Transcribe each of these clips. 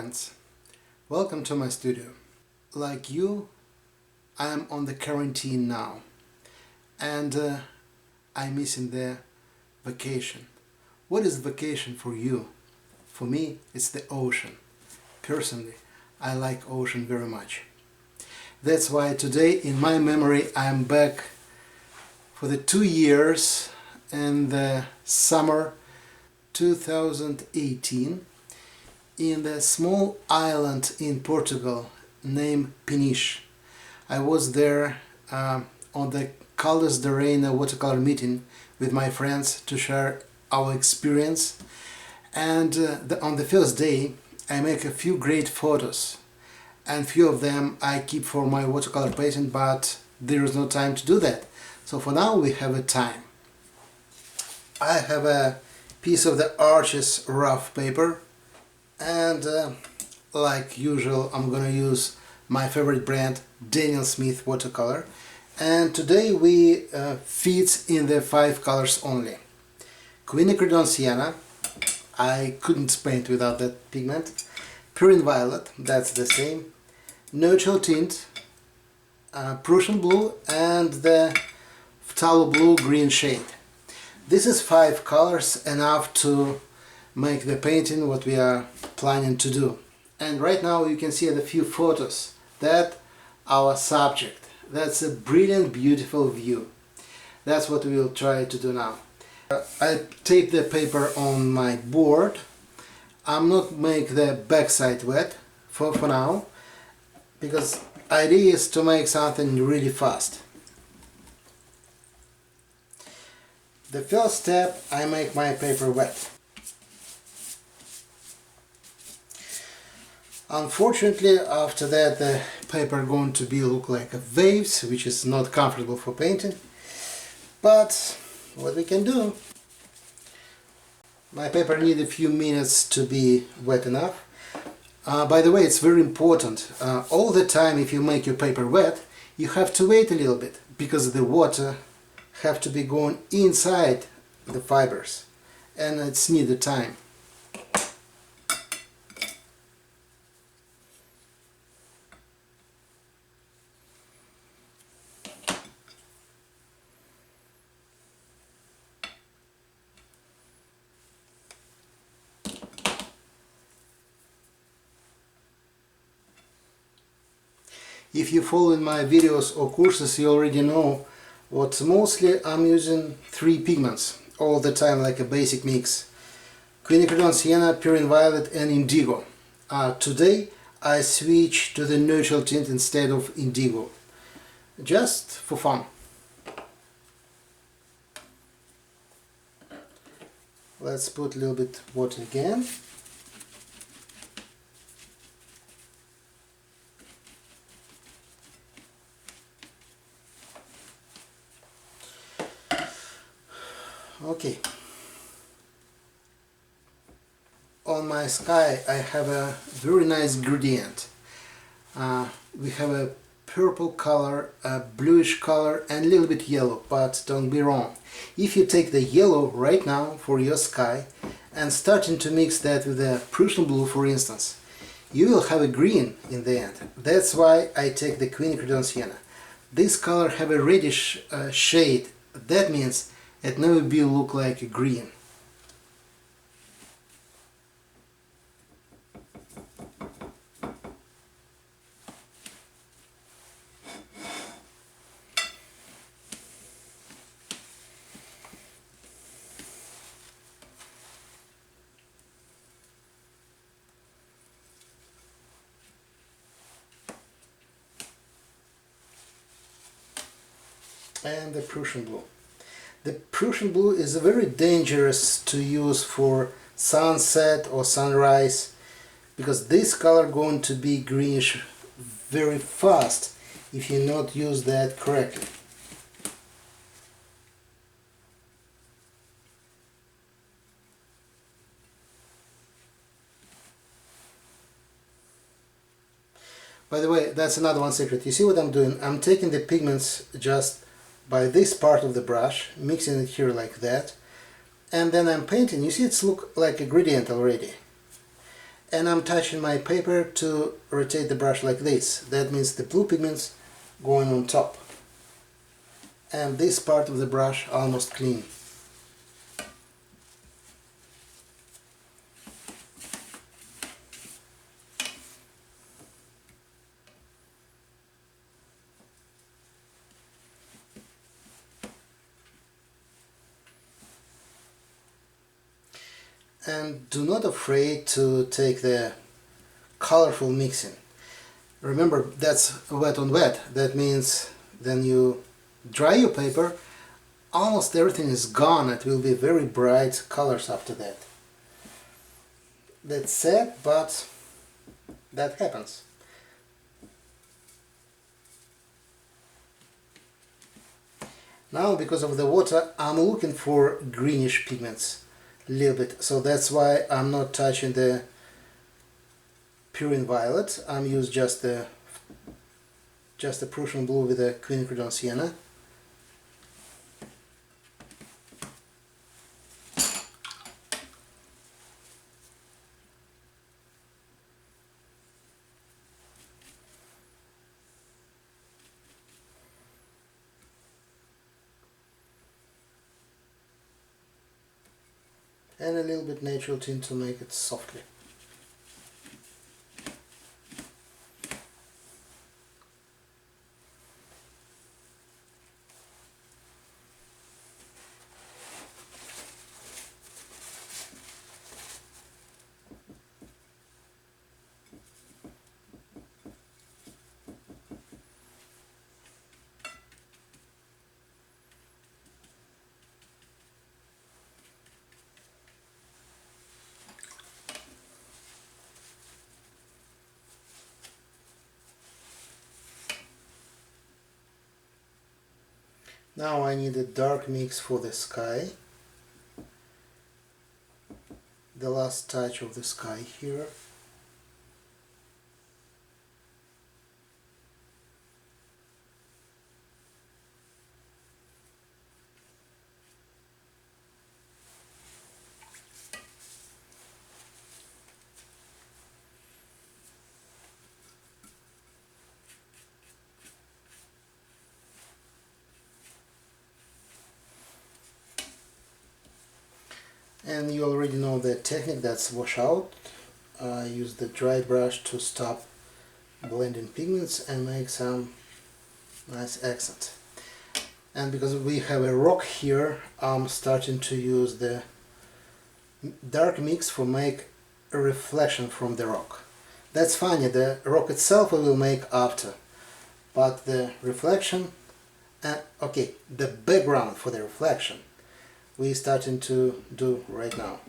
friends, welcome to my studio. Like you, I am on the quarantine now and I'm missing the vacation. What is vacation for you? For me, it's the ocean. Personally, I like ocean very much. That's why today in my memory I am back for the 2 years in the summer 2018 in the small island in Portugal named Peniche. I was there on the Caldas da Rainha watercolor meeting with my friends to share our experience, and on the first day I make a few great photos, and few of them I keep for my watercolor painting, but there is no time to do that. So for now we have a time. I have a piece of the Arches rough paper, and like usual I'm gonna use my favorite brand Daniel Smith watercolor, and today we fit in the 5 colors only. Quinacridone Sienna, I couldn't paint without that pigment. Perylene Violet, that's the same. Neutral Tint, Prussian Blue, and the Phtalo Blue green shade. This is 5 colors, enough to make the painting what we are planning to do. And right now you can see the few photos that our subject. That's a brilliant, beautiful view. That's what we will try to do now. I tape the paper on my board. I'm not make the backside wet for now, because idea is to make something really fast. The first step, I make my paper wet. Unfortunately, after that the paper going to be look like a waves, which is not comfortable for painting, but what we can do. My paper need a few minutes to be wet enough. By the way, it's very important, all the time if you make your paper wet, you have to wait a little bit, because the water have to be going inside the fibers, and it's need the time. If you follow in my videos or courses, you already know what mostly I'm using 3 pigments all the time, like a basic mix. Quinacridone Sienna, Perylene Violet and Indigo. Today I switch to the neutral tint instead of Indigo, just for fun. Let's put a little bit water again. Okay. On my sky I have a very nice gradient. We have a purple color, a bluish color and a little bit yellow, but don't be wrong. If you take the yellow right now for your sky and starting to mix that with the Prussian blue, for instance, you will have a green in the end. That's why I take the Quinacridone Sienna. This color have a reddish shade. That means it never be look like a green. And the Prussian blue. The Prussian blue is very dangerous to use for sunset or sunrise, because this color going to be greenish very fast if you not use that correctly. By the way, that's another one secret. You see what I'm doing? I'm taking the pigments just by this part of the brush, mixing it here like that, and then I'm painting. You see it's look like a gradient already. and I'm touching my paper to rotate the brush like this. That means the blue pigments going on top. And this part of the brush almost clean. And do not afraid to take the colorful mixing. Remember, that's wet on wet. That means then you dry your paper, almost everything is gone. It will be very bright colors after that. That's sad, but that happens. Now, because of the water, I'm looking for greenish pigments a little bit, so that's why I'm not touching the Perylene violet. I'm using just the Prussian blue with the Quinacridone Sienna. And a little bit natural tint to make it softly. Now I need a dark mix for the sky. The last touch of the sky here. And you already know the technique, that's wash out. Use the dry brush to stop blending pigments and make some nice accent. And because we have a rock here, I'm starting to use the dark mix for make a reflection from the rock. That's funny, the rock itself I will make after, but the reflection, okay, the background for the reflection we're starting to do right now.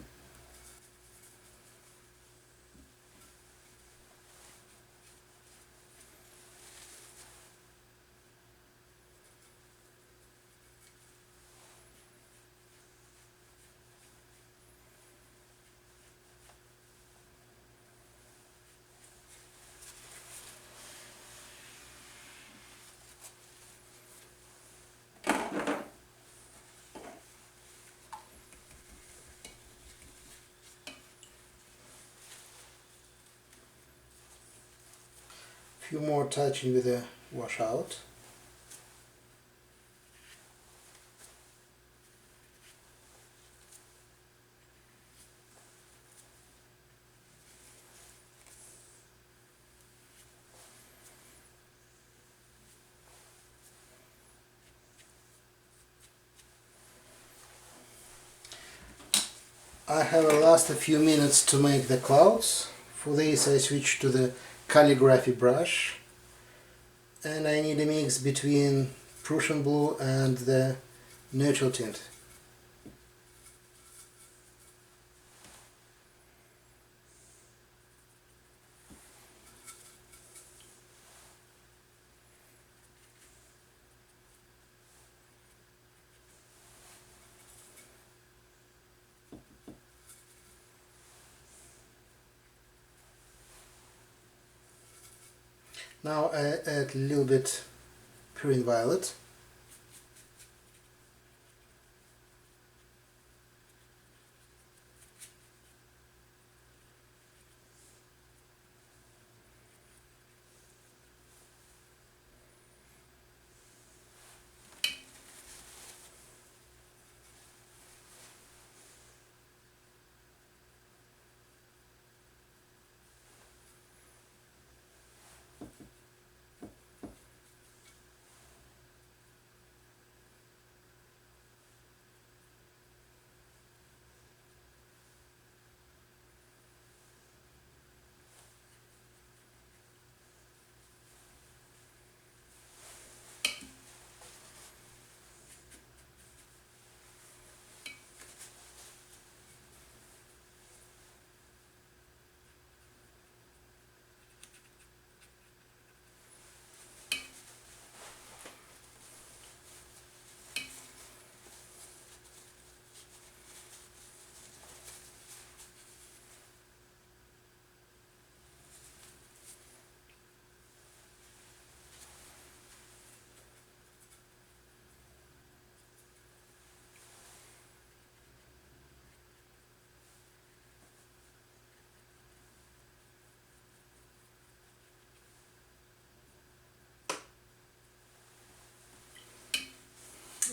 Few more touching with the washout. I have a few minutes to make the clouds. For this I switch to the calligraphy brush, and I need a mix between Prussian blue and the neutral tint. Now I add a little bit Perylene violet.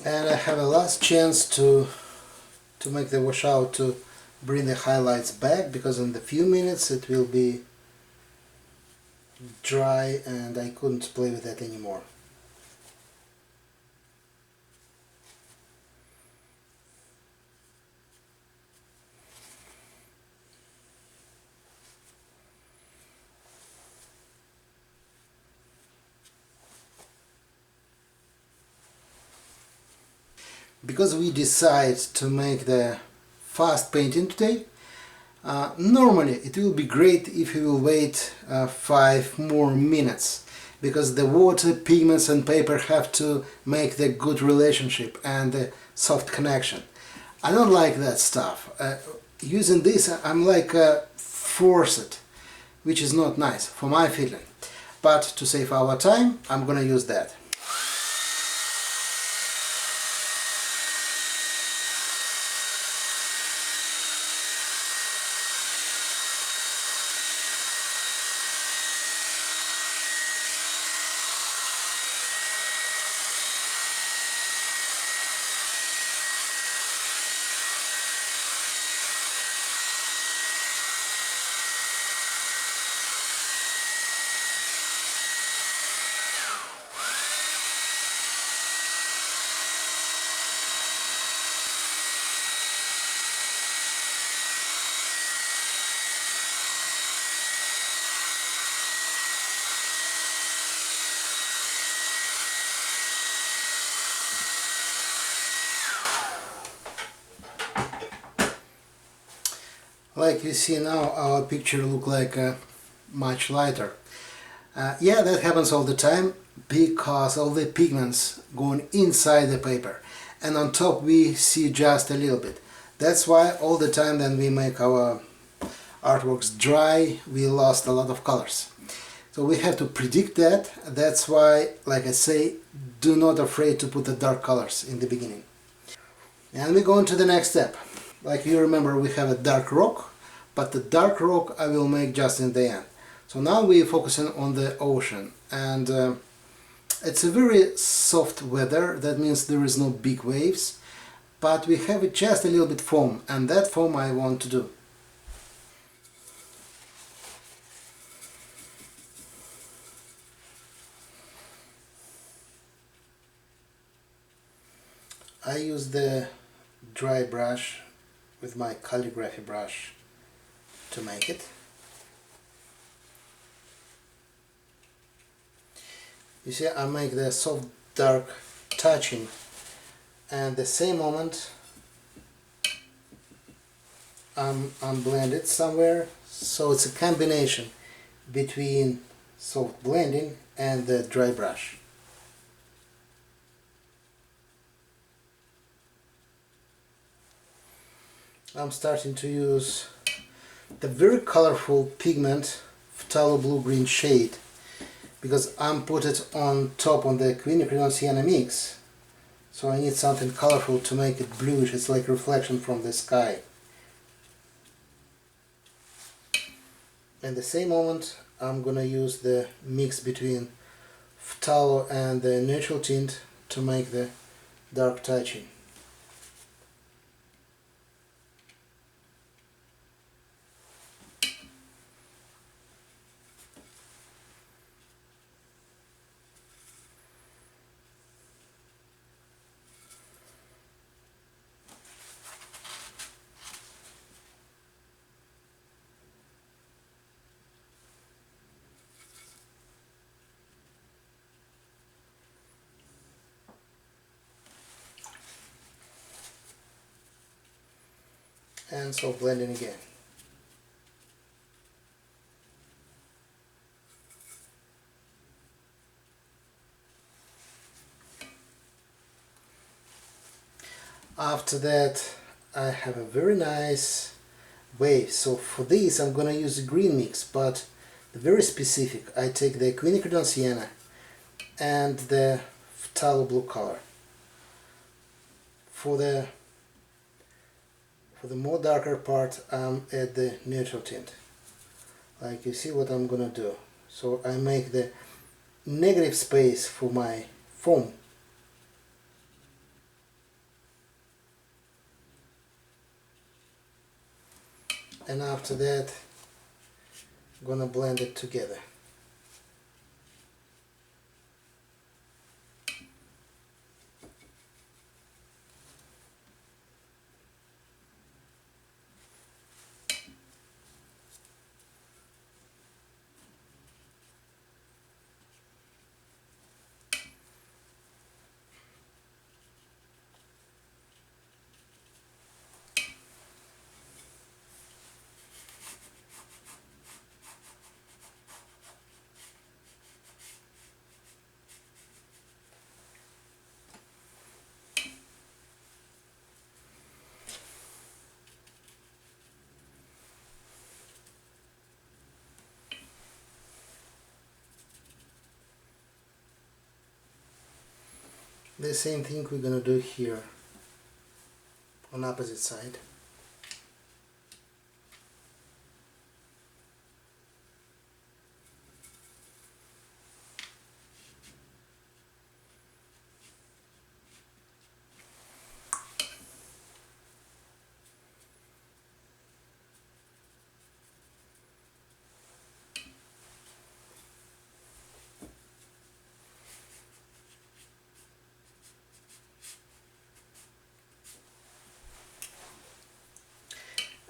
And I have a last chance to make the washout to bring the highlights back, because in the few minutes it will be dry and I couldn't play with that anymore. Because we decide to make the fast painting today, normally it will be great if you will wait 5 more minutes, because the water, pigments and paper have to make the good relationship and the soft connection. I don't like that stuff. Using this I'm like forced, which is not nice for my feeling. But to save our time, I'm gonna use that. Like you see now, our picture look like much lighter. Yeah, that happens all the time because all the pigments going inside the paper, and on top we see just a little bit. That's why all the time then we make our artworks dry, we lost a lot of colors. So we have to predict that. That's why, like I say, do not afraid to put the dark colors in the beginning. And we go on to the next step. Like you remember, we have a dark rock, but the dark rock I will make just in the end. So now we're focusing on the ocean, and it's a very soft weather. That means there is no big waves, but we have just a little bit foam, and that foam I want to do. I use the dry brush with my calligraphy brush to make it. You see, I make the soft dark touching, and the same moment I'm blended somewhere, so it's a combination between soft blending and the dry brush. I'm starting to use the very colorful pigment Phtalo blue-green shade, because I'm put it on top on the Quinacridone Sienna mix, so I need something colorful to make it bluish. It's like reflection from the sky. And the same moment I'm gonna use the mix between Phtalo and the natural tint to make the dark touching. and so blending again. After that I have a very nice wave. So for this I'm gonna use a green mix, but very specific. I take the Quinacridone Sienna and the Phtalo blue color. For the more darker part I'm at the neutral tint. Like you see what I'm gonna do. So I make the negative space for my foam. And after that I'm gonna blend it together. The same thing we're gonna do here on opposite side.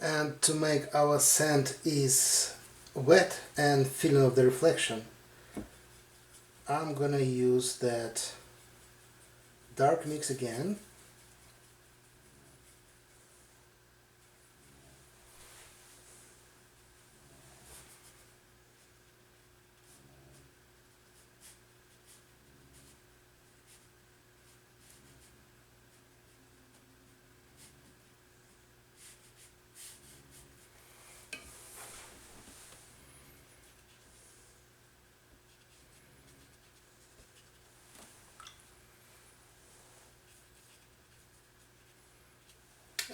And to make our sand is wet and feeling of the reflection, I'm gonna use that dark mix again.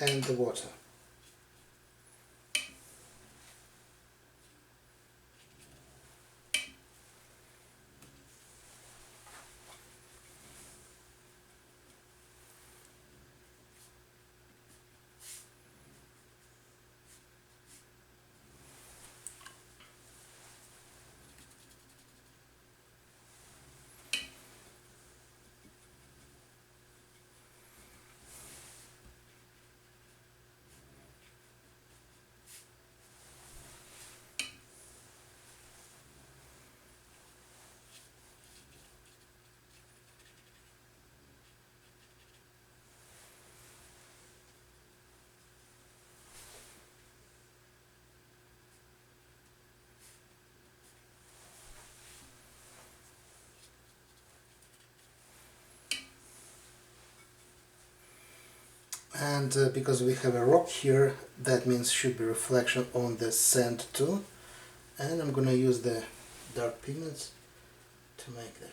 And the water. And because we have a rock here, that means should be reflection on the sand too. And I'm gonna use the dark pigments to make that.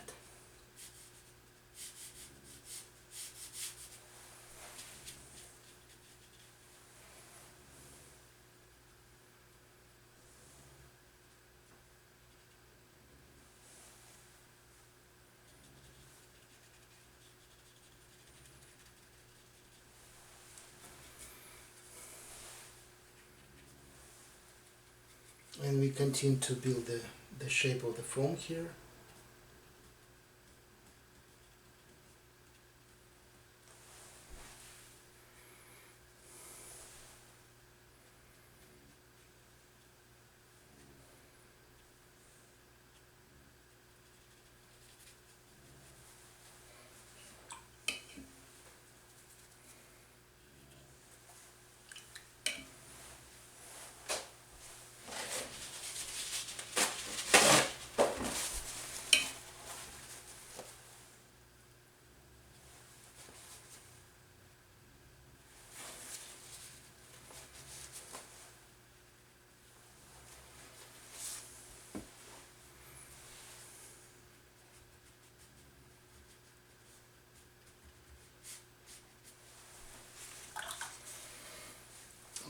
And we continue to build the shape of the foam here.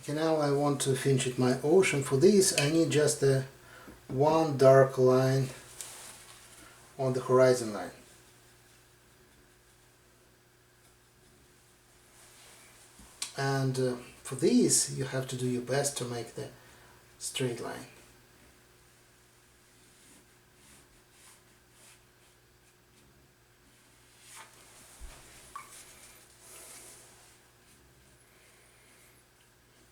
Okay, now I want to finish it my ocean. For this I need just one dark line on the horizon line. And for this you have to do your best to make the straight line.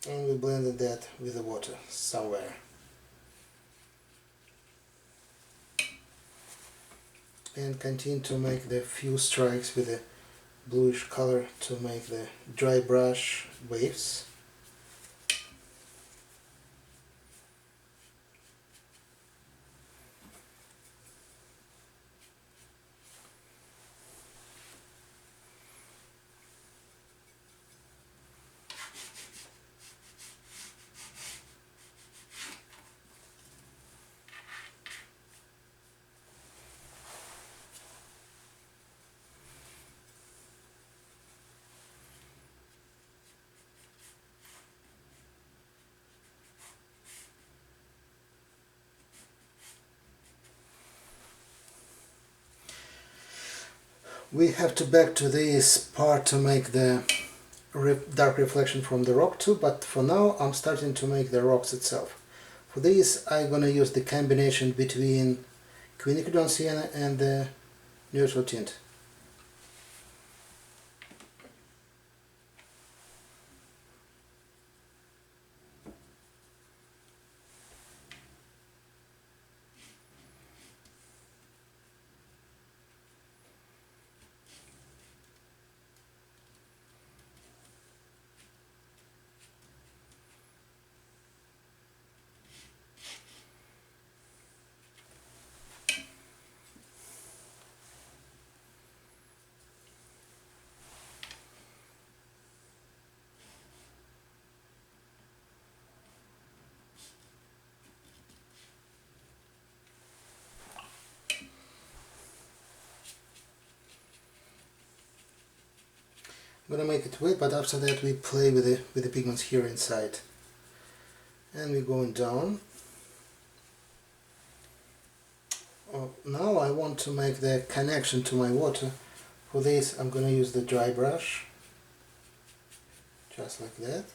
And we blended that with the water somewhere. And continue to make the few strikes with the bluish color to make the dry brush waves. We have to back to this part to make the dark reflection from the rock too, but for now I'm starting to make the rocks itself. For this I'm gonna use the combination between Quinacridone Sienna and the neutral tint. I'm gonna make it wet, but after that we play with the pigments here inside. And we're going down. Now I want to make the connection to my water. For this I'm gonna use the dry brush, just like that.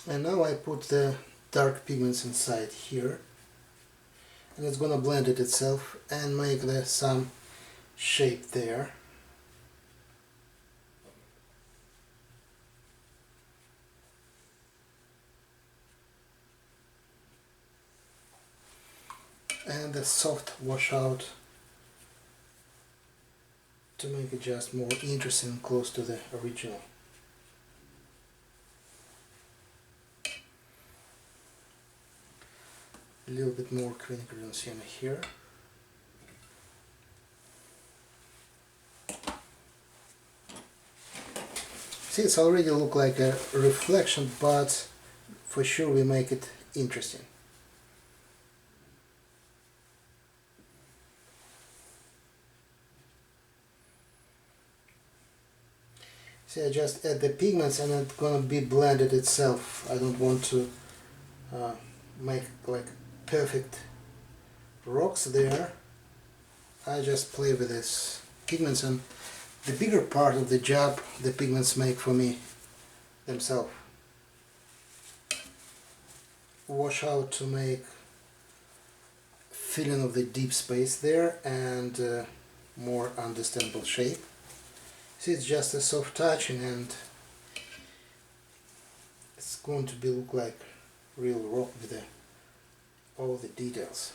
And now I put the dark pigments inside here, and it's gonna blend it itself and make some shape there. And the soft washout to make it just more interesting and close to the original. A little bit more Quinacridone Sienna here. See, it's already look like a reflection, but for sure we make it interesting. See, I just add the pigments and it's gonna be blended itself. I don't want to make like perfect rocks there. I just play with this pigments, and the bigger part of the job the pigments make for me themselves. Wash out to make filling of the deep space there and more understandable shape. See, it's just a soft touching and it's going to look like real rock with all the details.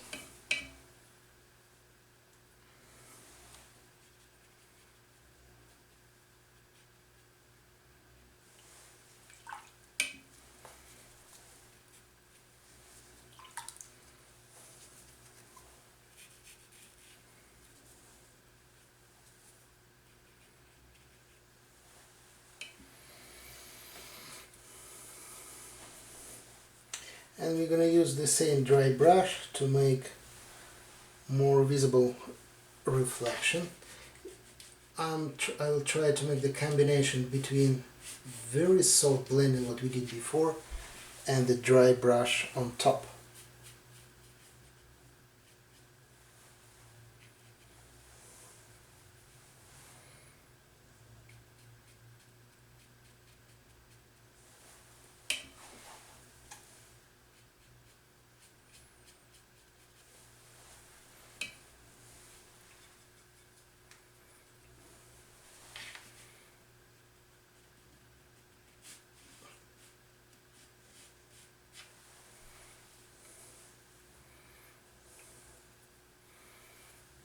And we're gonna use the same dry brush to make more visible reflection. I'll try to make the combination between very soft blending, what we did before, and the dry brush on top.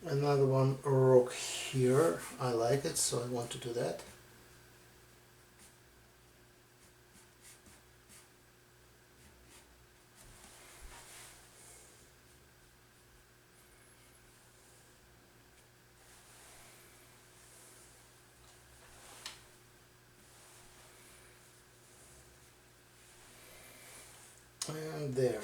Another one rock here, I like it, so I want to do that. And there.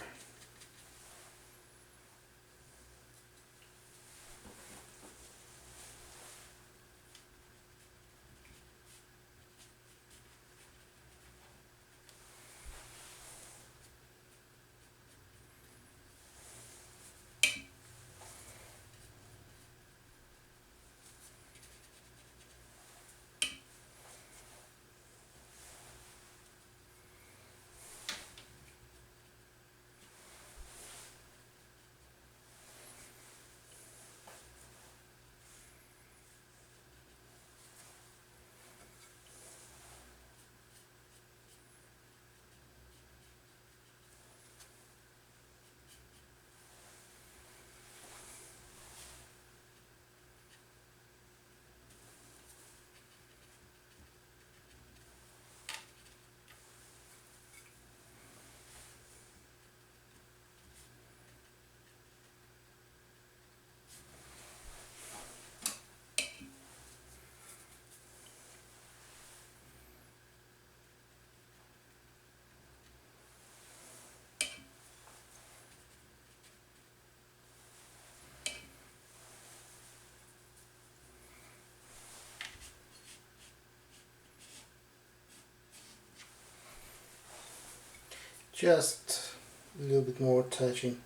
Just a little bit more touching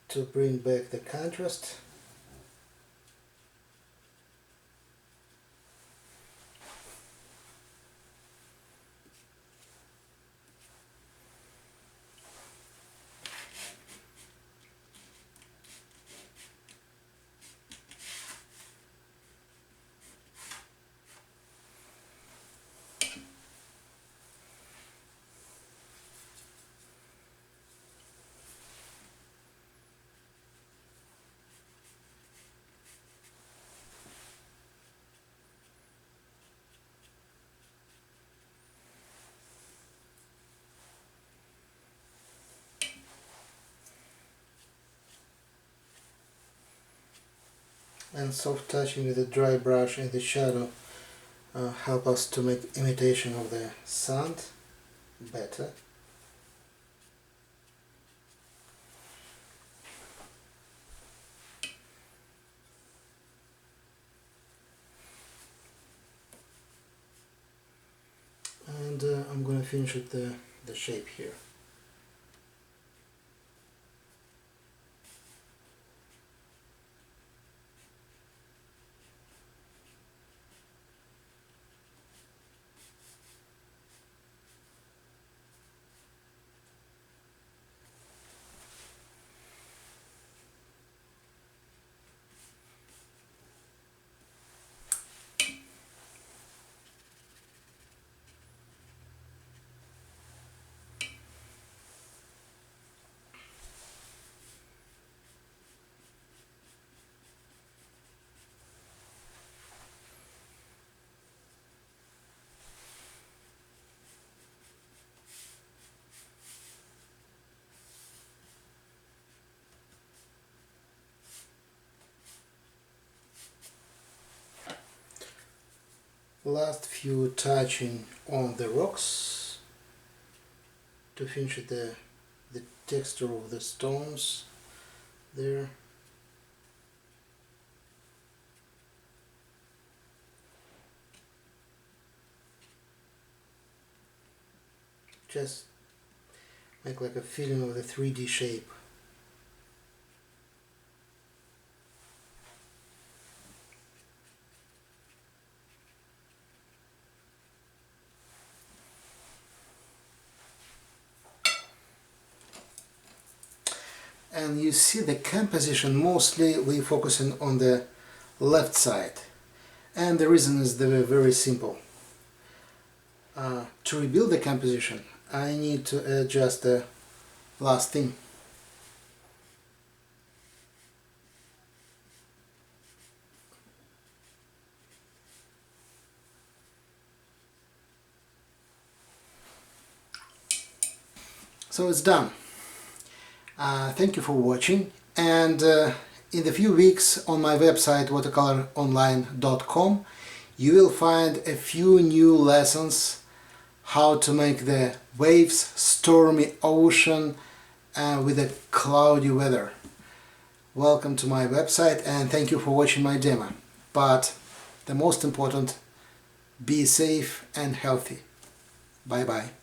to bring back the contrast. And soft touching with the dry brush and the shadow help us to make imitation of the sand better. And I'm going to finish with the shape here. Last few touching on the rocks to finish the texture of the stones there. Just make like a feeling of the 3D shape. And you see the composition, mostly we focusing on the left side, and the reason is very simple. To rebuild the composition, I need to adjust the last thing. So it's done. Thank you for watching, and in the few weeks on my website watercoloronline.com you will find a few new lessons how to make the waves, stormy ocean with a cloudy weather. Welcome to my website and thank you for watching my demo. But the most important, be safe and healthy. Bye bye.